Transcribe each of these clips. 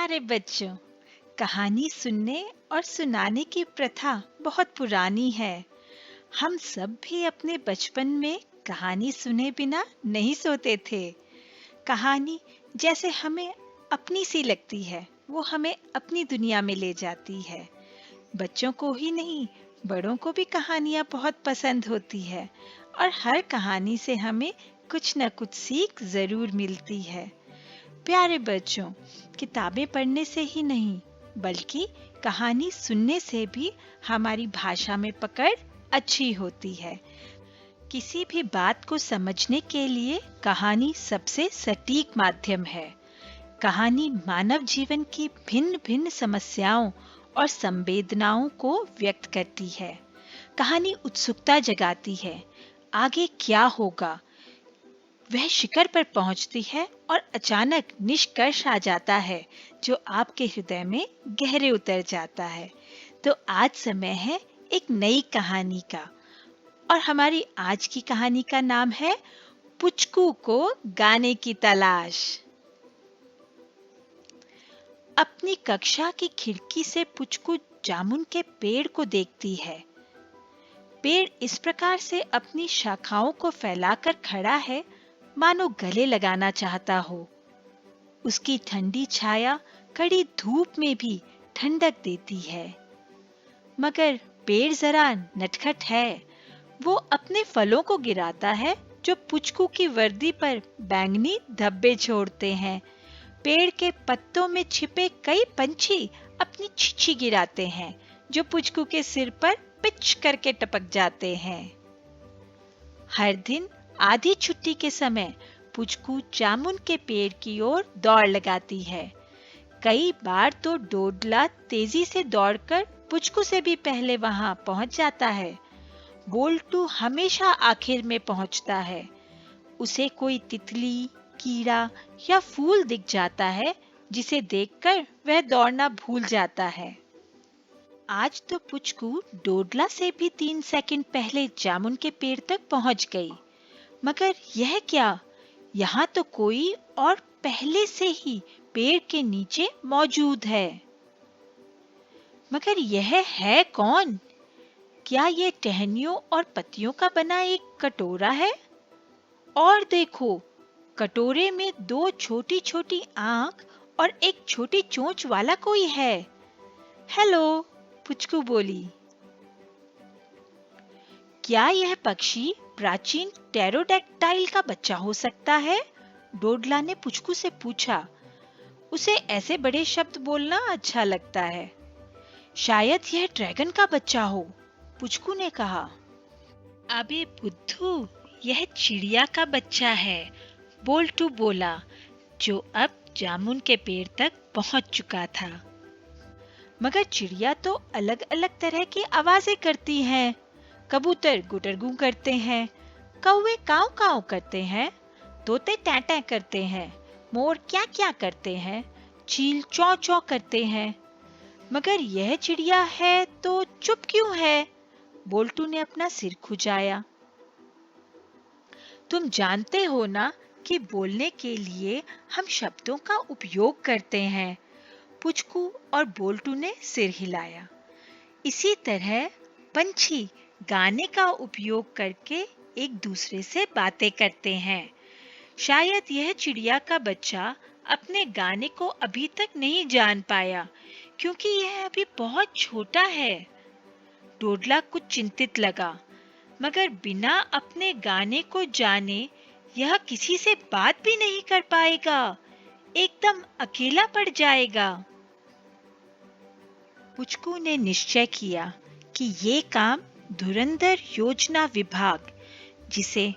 प्यारे बच्चों, कहानी सुनने और सुनाने की प्रथा बहुत पुरानी है। हम सब भी अपने बचपन में कहानी सुने बिना नहीं सोते थे। कहानी जैसे हमें अपनी सी लगती है, वो हमें अपनी दुनिया में ले जाती है। बच्चों को ही नहीं, बड़ों को भी कहानियाँ बहुत पसंद होती है और हर कहानी से हमें कुछ न कुछ सीख जरूर मिलती है। प्यारे बच्चों, किताबें पढ़ने से ही नहीं बल्कि कहानी सुनने से भी हमारी भाषा में पकड़ अच्छी होती है। किसी भी बात को समझने के लिए कहानी सबसे सटीक माध्यम है। कहानी मानव जीवन की भिन्न-भिन्न समस्याओं और संवेदनाओं को व्यक्त करती है। कहानी उत्सुकता जगाती है, आगे क्या होगा। वह शिखर पर पहुंचती है और अचानक निष्कर्ष आ जाता है जो आपके हृदय में गहरे उतर जाता है। तो आज समय है एक नई कहानी का, और हमारी आज की कहानी का नाम है पुचकू को गाने की तलाश। अपनी कक्षा की खिड़की से पुचकू जामुन के पेड़ को देखती है। पेड़ इस प्रकार से अपनी शाखाओं को फैलाकर खड़ा है मानो गले लगाना चाहता हो। उसकी ठंडी छाया कड़ी धूप में भी ठंडक देती है। मगर पेड़ जरा नटखट है। वो अपने फलों को गिराता है जो पुचकू की वर्दी पर बैंगनी धब्बे छोड़ते हैं। पेड़ के पत्तों में छिपे कई पंछी अपनी छिछी गिराते हैं जो पुचकू के सिर पर पिच करके टपक जाते हैं। हर दिन आधी छुट्टी के समय पुचकू जामुन के पेड़ की ओर दौड़ लगाती है। कई बार तो डोडला तेजी से दौड़कर पुचकू से भी पहले वहां पहुंच जाता है। बोल्टू हमेशा आखिर में पहुंचता है। उसे कोई तितली, कीड़ा या फूल दिख जाता है जिसे देखकर वह दौड़ना भूल जाता है। आज तो पुचकू डोडला से भी 3 सेकंड पहले जामुन के पेड़ तक पहुंच गई। मगर यह क्या? यहाँ तो कोई और पहले से ही पेड़ के नीचे मौजूद है। मगर यह है कौन? क्या ये टहनियों और पत्तियों का बना एक कटोरा है? और देखो, कटोरे में 2 छोटी-छोटी आंख और एक छोटी चोंच वाला कोई है। हेलो, पुचकू बोली। क्या यह पक्षी प्राचीन टेरोडैक्टाइल का बच्चा हो सकता है? डोडला ने पुचकू से पूछा। उसे ऐसे बड़े शब्द बोलना अच्छा लगता है। शायद यह ड्रैगन का बच्चा हो, पुचकू ने कहा। अबे बुद्धू, यह चिड़िया का बच्चा है, बोल्टू बोला, जो अब जामुन के पेड़ तक पहुंच चुका था। मगर चिड़िया तो अलग-अलग तरह की आवाजें करती हैं। कबूतर गुटरगू करते हैं, कौवे काव काव करते हैं, तोते टैं टैं करते हैं, मोर क्या क्या करते हैं, चील चौ चौ करते हैं। मगर यह चिड़िया है तो चुप क्यों है? बोल्टू ने अपना सिर खुजाया। तुम जानते हो ना कि बोलने के लिए हम शब्दों का उपयोग करते हैं। पुचकू और बोल्टू ने सिर हिलाया। इसी तरह पंछी गाने का उपयोग करके एक दूसरे से बातें करते हैं। शायद यह चिड़िया का बच्चा अपने गाने को अभी तक नहीं जान पाया क्योंकि यह अभी बहुत छोटा है। डोडला कुछ चिंतित लगा, मगर बिना अपने गाने को जाने यह किसी से बात भी नहीं कर पाएगा, एकदम अकेला पड़ जाएगा। पुचकू ने निश्चय किया कि ये काम धुरंधर योजना विभाग, जिसे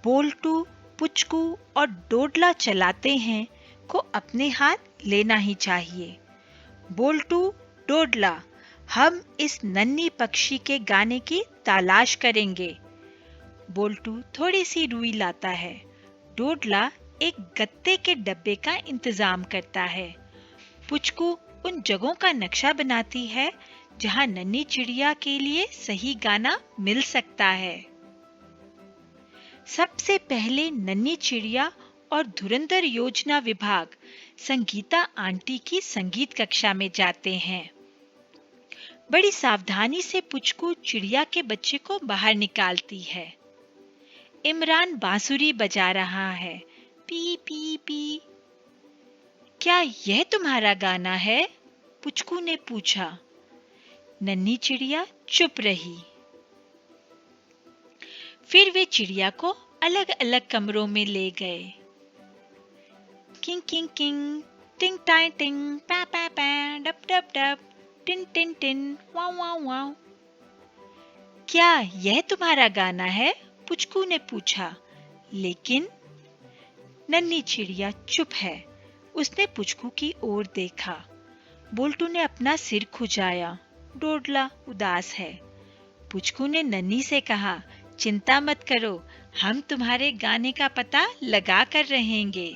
बोल्टू, पुचकू और डोडला चलाते हैं, को अपने हाथ लेना ही चाहिए। बोल्टू, डोडला, हम इस नन्ही पक्षी के गाने की तलाश करेंगे। बोल्टू थोड़ी सी रुई लाता है। डोडला एक गत्ते के डब्बे का इंतजाम करता है। पुचकू उन जगहों का नक्शा बनाती है जहां नन्ही चिड़िया के लिए सही गाना मिल सकता है। सबसे पहले नन्ही चिड़िया और धुरंधर योजना विभाग संगीता आंटी की संगीत कक्षा में जाते हैं। बड़ी सावधानी से पुचकू चिड़िया के बच्चे को बाहर निकालती है। इमरान बांसुरी बजा रहा है, पी पी पी। क्या यह तुम्हारा गाना है? पुचकू ने पूछा। नन्ही चिड़िया चुप रही। फिर वे चिड़िया को अलग अलग कमरों में ले गए। किंग किंग किंग, टिंग टाई टिंग, पा पा पा, डप डप डप, टिन टिन टिन, वाव वाव वाव। क्या यह तुम्हारा गाना है? पुचकू ने पूछा। लेकिन नन्ही चिड़िया चुप है। उसने पुचकू की ओर देखा। बोल्टू ने अपना सिर खुजाया। डोडला उदास है। पुचकू ने नन्ही से कहा, चिंता मत करो, हम तुम्हारे गाने का पता लगा कर रहेंगे।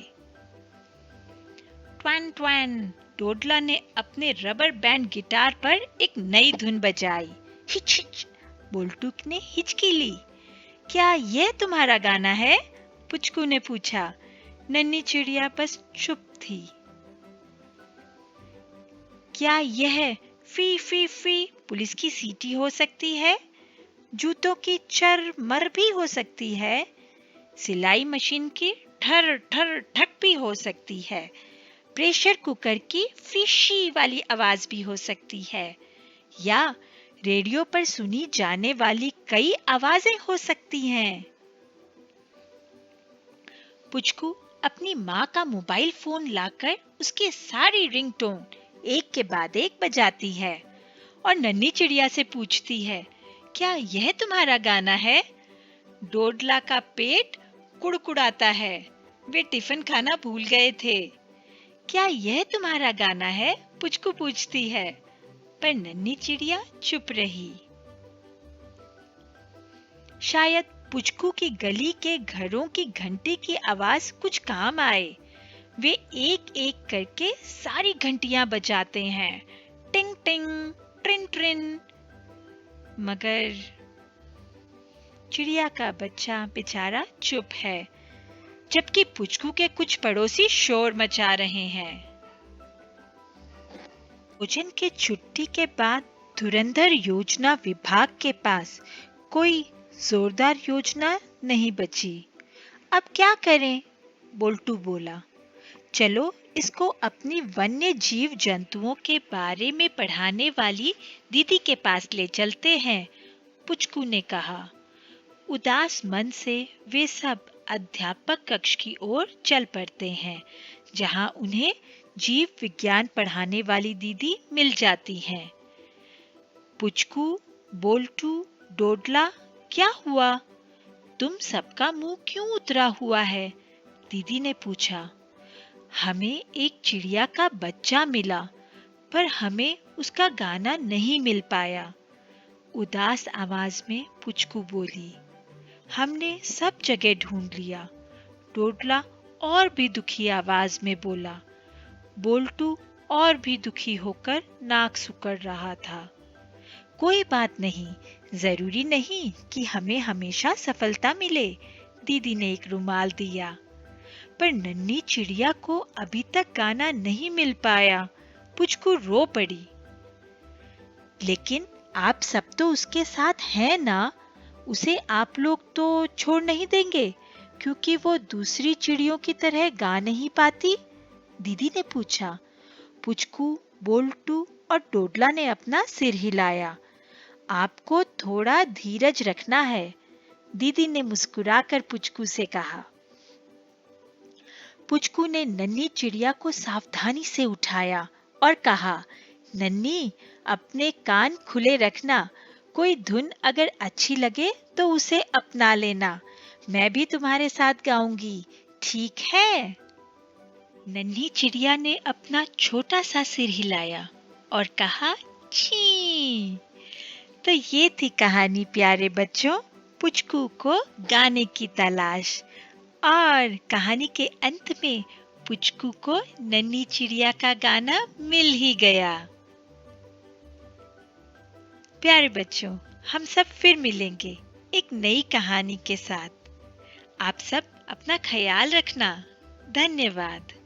ट्वन ट्वन, डोडला ने अपने रबर बैंड गिटार पर एक नई धुन बजाई। हिच हिच, बोल्टू ने हिचकी ली। क्या यह तुम्हारा गाना है? पुचकू ने पूछा। नन्ही चिड़िया बस चुप थी। क्या यह फी फी फी पुलिस की सीटी हो सकती है? जूतों की चर मर भी हो सकती है। सिलाई मशीन की ठर ठर ठक भी हो सकती है। प्रेशर कुकर की फिशी वाली आवाज भी हो सकती है। या रेडियो पर सुनी जाने वाली कई आवाजें हो सकती हैं। पुचकू अपनी माँ का मोबाइल फोन लाकर उसकी सारी रिंगटोन एक के बाद एक बजाती है और नन्ही चिड़िया से पूछती है, क्या यह तुम्हारा गाना है? डोडला का पेट कुड़कुड़ाता है। वे टिफिन खाना भूल गए थे। क्या यह तुम्हारा गाना है? पुचकू पूछती है, पर नन्ही चिड़िया चुप रही। शायद पुचकू की गली के घरों की घंटी की आवाज कुछ काम आए। वे एक एक करके सारी घंटियां बजाते हैं, टिंग टिंग, ट्रिन ट्रिन। मगर चिड़िया का बच्चा बेचारा चुप है, जबकि पुचकू के कुछ पड़ोसी शोर मचा रहे हैं। भोजन की छुट्टी के बाद धुरंधर योजना विभाग के पास कोई जोरदार योजना नहीं बची। अब क्या करें? बोल्टू बोला। चलो इसको अपनी वन्य जीव जंतुओं के बारे में पढ़ाने वाली दीदी के पास ले चलते हैं, पुचकू ने कहा। उदास मन से वे सब अध्यापक कक्ष की ओर चल पड़ते हैं, जहां उन्हें जीव विज्ञान पढ़ाने वाली दीदी मिल जाती हैं। पुचकू, बोल्टू, डोडला, क्या हुआ? तुम सबका मुंह क्यों उतरा हुआ है? दीदी ने पूछा। हमें एक चिड़िया का बच्चा मिला, पर हमें उसका गाना नहीं मिल पाया, उदास आवाज में पुचकू बोली। हमने सब जगह ढूंढ लिया, डोडला और भी दुखी आवाज में बोला। बोल्टू और भी दुखी होकर नाक सुकड़ रहा था। कोई बात नहीं, जरूरी नहीं कि हमें हमेशा सफलता मिले, दीदी ने एक रुमाल दिया। पर नन्ही चिड़िया को अभी तक गाना नहीं मिल पाया। पुचकू रो पड़ी। लेकिन आप सब तो उसके साथ हैं ना? उसे आप लोग तो छोड़ नहीं देंगे, क्योंकि वो दूसरी चिड़ियों की तरह गा नहीं पाती? दीदी ने पूछा। पुचकू, बोल्टू और डोडला ने अपना सिर हिलाया। आपको थोड़ा धीरज रखना है, दीदी ने मुस्कुराकर पुचकू से कहा। पुचकू ने नन्ही चिड़िया को सावधानी से उठाया और कहा, नन्ही, अपने कान खुले रखना। कोई धुन अगर अच्छी लगे तो उसे अपना लेना। मैं भी तुम्हारे साथ गाऊंगी, ठीक है? नन्ही चिड़िया ने अपना छोटा सा सिर हिलाया और कहा, छी। तो ये थी कहानी प्यारे बच्चों, पुचकू को गाने की तलाश। और कहानी के अंत में पुचकू को नन्ही चिड़िया का गाना मिल ही गया। प्यारे बच्चों, हम सब फिर मिलेंगे एक नई कहानी के साथ। आप सब अपना ख्याल रखना। धन्यवाद।